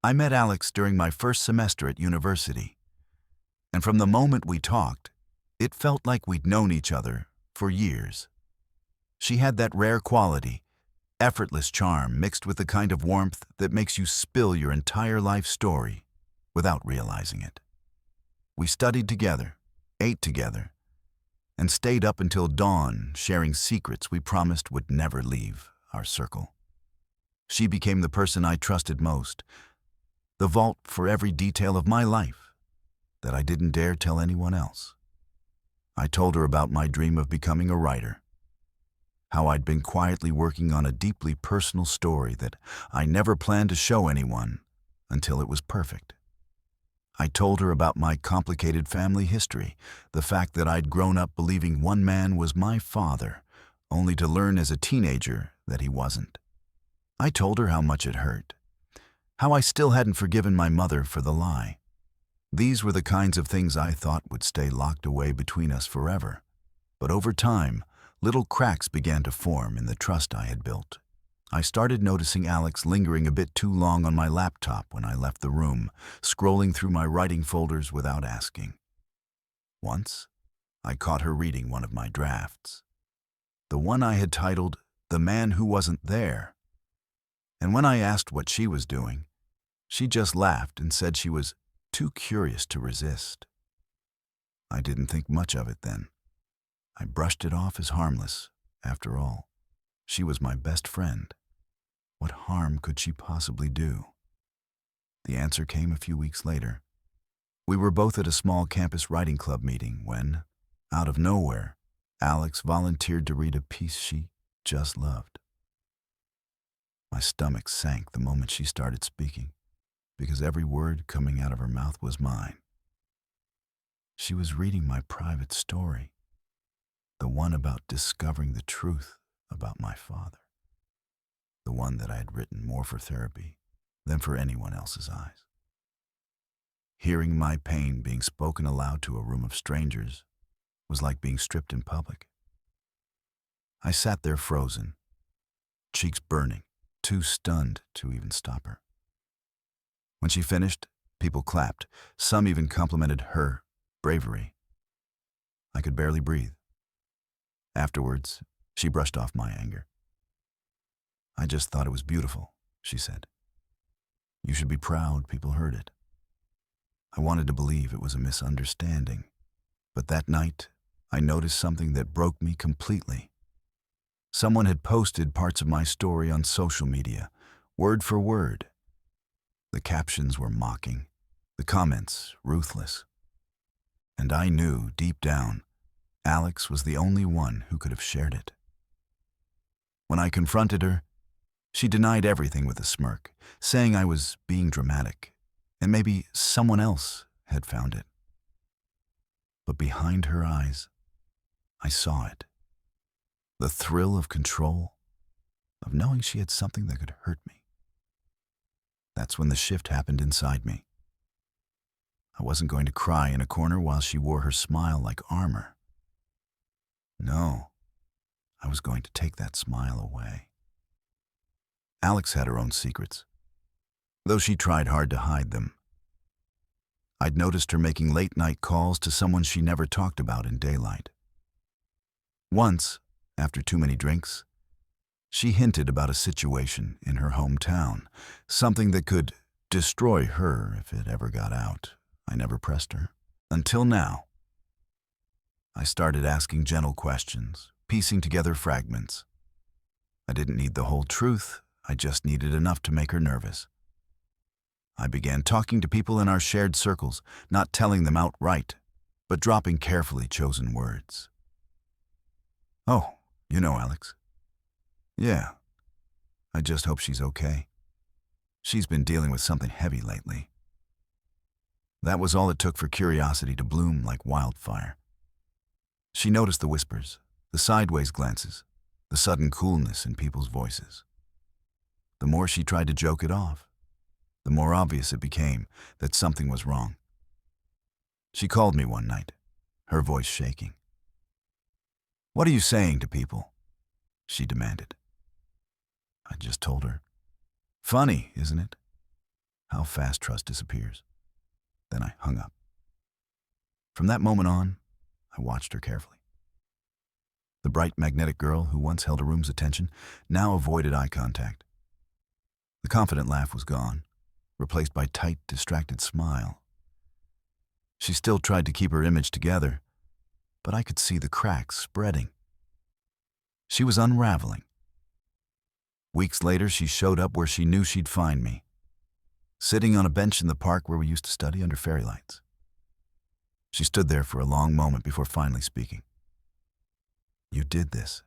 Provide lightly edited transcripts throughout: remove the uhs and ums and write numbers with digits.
I met Alex during my first semester at university, and from the moment we talked, it felt like we'd known each other for years. She had that rare quality, effortless charm mixed with the kind of warmth that makes you spill your entire life story without realizing it. We studied together, ate together, and stayed up until dawn sharing secrets we promised would never leave our circle. She became the person I trusted most, the vault for every detail of my life that I didn't dare tell anyone else. I told her about my dream of becoming a writer, how I'd been quietly working on a deeply personal story that I never planned to show anyone until it was perfect. I told her about my complicated family history, the fact that I'd grown up believing one man was my father, only to learn as a teenager that he wasn't. I told her how much it hurt, how I still hadn't forgiven my mother for the lie. These were the kinds of things I thought would stay locked away between us forever. But over time, little cracks began to form in the trust I had built. I started noticing Alex lingering a bit too long on my laptop when I left the room, scrolling through my writing folders without asking. Once, I caught her reading one of my drafts, the one I had titled "The Man Who Wasn't There." And when I asked what she was doing, she just laughed and said she was too curious to resist. I didn't think much of it then. I brushed it off as harmless. After all, she was my best friend. What harm could she possibly do? The answer came a few weeks later. We were both at a small campus writing club meeting when, out of nowhere, Alex volunteered to read a piece she just loved. My stomach sank the moment she started speaking, because every word coming out of her mouth was mine. She was reading my private story, the one about discovering the truth about my father, the one that I had written more for therapy than for anyone else's eyes. Hearing my pain being spoken aloud to a room of strangers was like being stripped in public. I sat there frozen, cheeks burning, too stunned to even stop her. When she finished, people clapped. Some even complimented her bravery. I could barely breathe. Afterwards, she brushed off my anger. "I just thought it was beautiful," she said. "You should be proud people heard it." I wanted to believe it was a misunderstanding, but that night, I noticed something that broke me completely. Someone had posted parts of my story on social media, word for word. The captions were mocking, the comments ruthless. And I knew, deep down, Alex was the only one who could have shared it. When I confronted her, she denied everything with a smirk, saying I was being dramatic, and maybe someone else had found it. But behind her eyes, I saw it. The thrill of control, of knowing she had something that could hurt me. That's when the shift happened inside me. I wasn't going to cry in a corner while she wore her smile like armor. No, I was going to take that smile away. Alex had her own secrets, though she tried hard to hide them. I'd noticed her making late-night calls to someone she never talked about in daylight. Once, after too many drinks, she hinted about a situation in her hometown, something that could destroy her if it ever got out. I never pressed her. Until now. I started asking gentle questions, piecing together fragments. I didn't need the whole truth, I just needed enough to make her nervous. I began talking to people in our shared circles, not telling them outright, but dropping carefully chosen words. "Oh, you know Alex." "Yeah, I just hope she's okay. She's been dealing with something heavy lately." That was all it took for curiosity to bloom like wildfire. She noticed the whispers, the sideways glances, the sudden coolness in people's voices. The more she tried to joke it off, the more obvious it became that something was wrong. She called me one night, her voice shaking. "What are you saying to people?" she demanded. I just told her. "Funny, isn't it? How fast trust disappears. Then I hung up. From that moment on, I watched her carefully. The bright, magnetic girl who once held a room's attention now avoided eye contact. The confident laugh was gone, replaced by tight, distracted smile. She still tried to keep her image together, but I could see the cracks spreading. She was unraveling. Weeks later, she showed up where she knew she'd find me, sitting on a bench in the park where we used to study under fairy lights. She stood there for a long moment before finally speaking. "You did this,"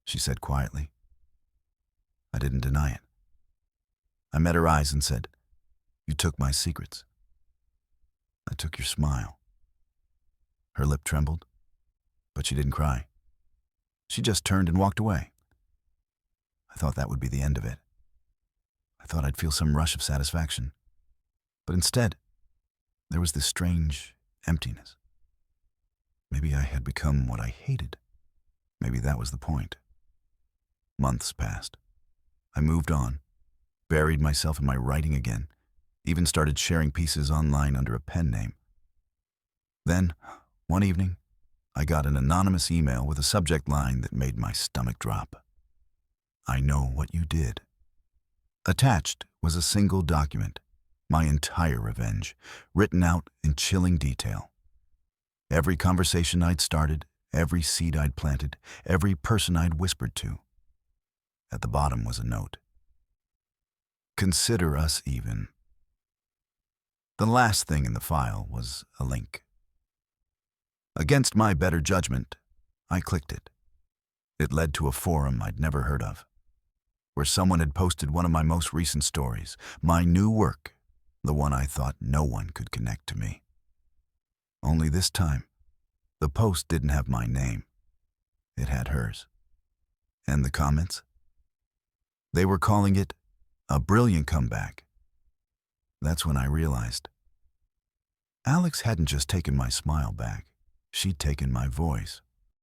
she said quietly. I didn't deny it. I met her eyes and said, "You took my secrets. I took your smile." Her lip trembled, but she didn't cry. She just turned and walked away. I thought that would be the end of it. I thought I'd feel some rush of satisfaction. But instead, there was this strange emptiness. Maybe I had become what I hated. Maybe that was the point. Months passed. I moved on, buried myself in my writing again, even started sharing pieces online under a pen name. Then, one evening, I got an anonymous email with a subject line that made my stomach drop. "I know what you did." Attached was a single document, my entire revenge, written out in chilling detail. Every conversation I'd started, every seed I'd planted, every person I'd whispered to. At the bottom was a note. "Consider us even." The last thing in the file was a link. Against my better judgment, I clicked it. It led to a forum I'd never heard of, where someone had posted one of my most recent stories, my new work, the one I thought no one could connect to me. Only this time, the post didn't have my name. It had hers. And the comments? They were calling it a brilliant comeback. That's when I realized Alex hadn't just taken my smile back. She'd taken my voice.